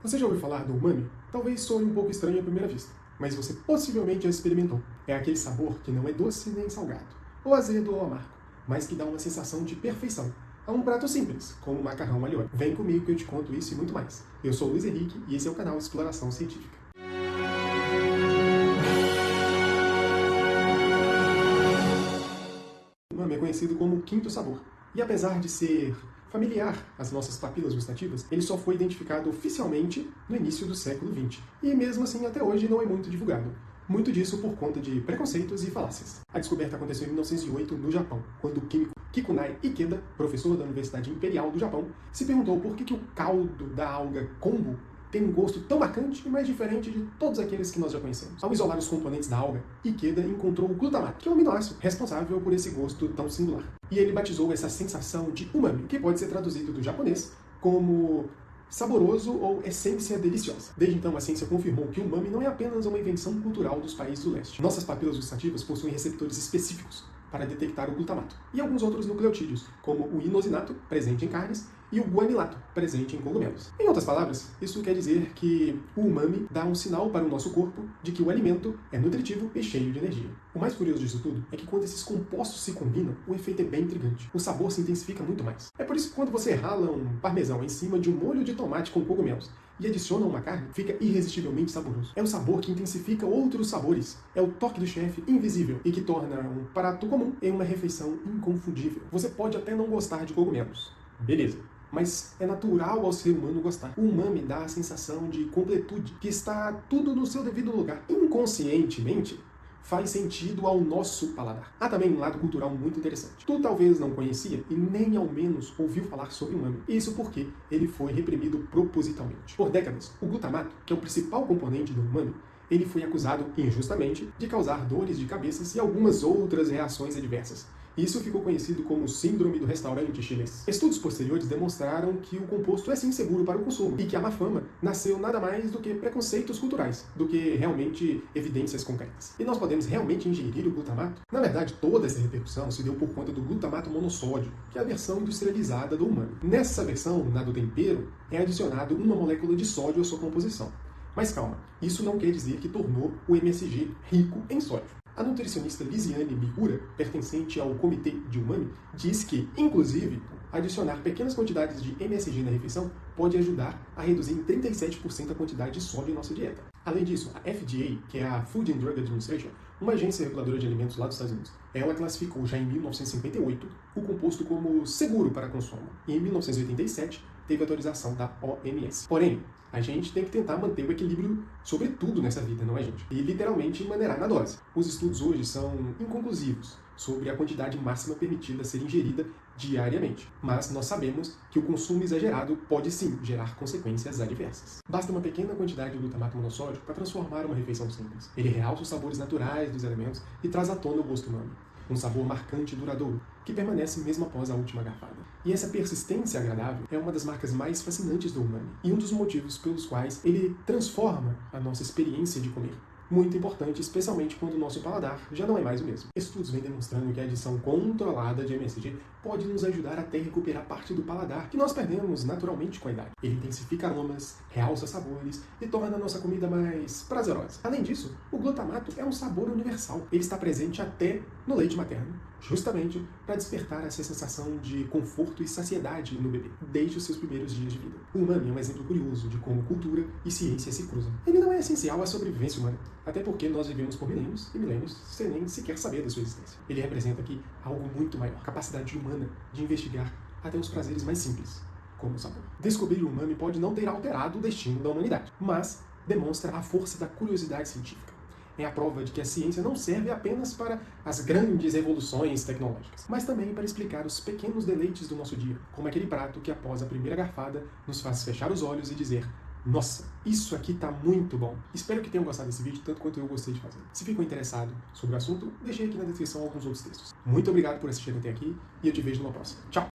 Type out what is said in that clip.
Você já ouviu falar do umami? Talvez soe um pouco estranho à primeira vista, mas você possivelmente já experimentou. É aquele sabor que não é doce nem salgado, ou azedo ou amargo, mas que dá uma sensação de perfeição a um prato simples, como macarrão alho óleo. Vem comigo que eu te conto isso e muito mais. Eu sou o Luiz Henrique e esse é o canal Exploração Científica. O umami é conhecido como o quinto sabor, e apesar de ser familiar às nossas papilas gustativas, ele só foi identificado oficialmente no início do século XX, e mesmo assim até hoje não é muito divulgado. Muito disso por conta de preconceitos e falácias. A descoberta aconteceu em 1908 no Japão, quando o químico Kikunai Ikeda, professor da Universidade Imperial do Japão, se perguntou por que o caldo da alga kombu tem um gosto tão marcante e mais diferente de todos aqueles que nós já conhecemos. Ao isolar os componentes da alga, Ikeda encontrou o glutamato, que é o aminoácido responsável por esse gosto tão singular. E ele batizou essa sensação de umami, que pode ser traduzido do japonês como saboroso ou essência deliciosa. Desde então, a ciência confirmou que o umami não é apenas uma invenção cultural dos países do leste. Nossas papilas gustativas possuem receptores específicos para detectar o glutamato, e alguns outros nucleotídeos, como o inosinato, presente em carnes, e o guanilato, presente em cogumelos. Em outras palavras, isso quer dizer que o umami dá um sinal para o nosso corpo de que o alimento é nutritivo e cheio de energia. O mais curioso disso tudo é que quando esses compostos se combinam, o efeito é bem intrigante. O sabor se intensifica muito mais. É por isso que quando você rala um parmesão em cima de um molho de tomate com cogumelos e adiciona uma carne, fica irresistivelmente saboroso. É o sabor que intensifica outros sabores. É o toque do chefe invisível e que torna um prato comum em uma refeição inconfundível. Você pode até não gostar de cogumelos. Beleza. Mas é natural ao ser humano gostar. O umami dá a sensação de completude, que está tudo no seu devido lugar. Inconscientemente, faz sentido ao nosso paladar. Há também um lado cultural muito interessante. Tu talvez não conhecia e nem ao menos ouviu falar sobre o umami. Isso porque ele foi reprimido propositalmente. Por décadas, o glutamato, que é o principal componente do umami, ele foi acusado, injustamente, de causar dores de cabeça e algumas outras reações adversas. Isso ficou conhecido como síndrome do restaurante chinês. Estudos posteriores demonstraram que o composto é sim seguro para o consumo e que a má fama nasceu nada mais do que preconceitos culturais, do que realmente evidências concretas. E nós podemos realmente ingerir o glutamato? Na verdade, toda essa repercussão se deu por conta do glutamato monossódico, que é a versão industrializada do umami. Nessa versão, na do tempero, é adicionado uma molécula de sódio à sua composição. Mas calma, isso não quer dizer que tornou o MSG rico em sódio. A nutricionista Lisiane Miura, pertencente ao comitê de umami, diz que, inclusive, adicionar pequenas quantidades de MSG na refeição pode ajudar a reduzir em 37% a quantidade de sódio em nossa dieta. Além disso, a FDA, que é a Food and Drug Administration, uma agência reguladora de alimentos lá dos Estados Unidos, ela classificou já em 1958 o composto como seguro para consumo. E em 1987 teve autorização da OMS. Porém, a gente tem que tentar manter o equilíbrio sobre tudo nessa vida, não é, gente? E literalmente maneirar na dose. Os estudos hoje são inconclusivos sobre a quantidade máxima permitida a ser ingerida diariamente. Mas nós sabemos que o consumo exagerado pode sim gerar consequências adversas. Basta uma pequena quantidade de glutamato monossódico para transformar uma refeição simples. Ele realça os sabores naturais dos alimentos e traz à tona o gosto umami. Um sabor marcante e duradouro, que permanece mesmo após a última garfada. E essa persistência agradável é uma das marcas mais fascinantes do umami, e um dos motivos pelos quais ele transforma a nossa experiência de comer. Muito importante, especialmente quando o nosso paladar já não é mais o mesmo. Estudos vêm demonstrando que a adição controlada de MSG pode nos ajudar até recuperar parte do paladar que nós perdemos naturalmente com a idade. Ele intensifica aromas, realça sabores e torna a nossa comida mais prazerosa. Além disso, o glutamato é um sabor universal. Ele está presente até no leite materno, justamente para despertar essa sensação de conforto e saciedade no bebê, desde os seus primeiros dias de vida. O umami é um exemplo curioso de como cultura e ciência se cruzam. Ele não é essencial à sobrevivência humana, até porque nós vivemos por milênios e milênios sem nem sequer saber da sua existência. Ele representa aqui algo muito maior, a capacidade humana de investigar até os prazeres mais simples, como o sabor. Descobrir o umami pode não ter alterado o destino da humanidade, mas demonstra a força da curiosidade científica. É a prova de que a ciência não serve apenas para as grandes evoluções tecnológicas, mas também para explicar os pequenos deleites do nosso dia, como aquele prato que após a primeira garfada nos faz fechar os olhos e dizer: nossa, isso aqui tá muito bom. Espero que tenham gostado desse vídeo tanto quanto eu gostei de fazer. Se ficou interessado sobre o assunto, deixei aqui na descrição alguns outros textos. Muito obrigado por assistir até aqui e eu te vejo numa próxima. Tchau!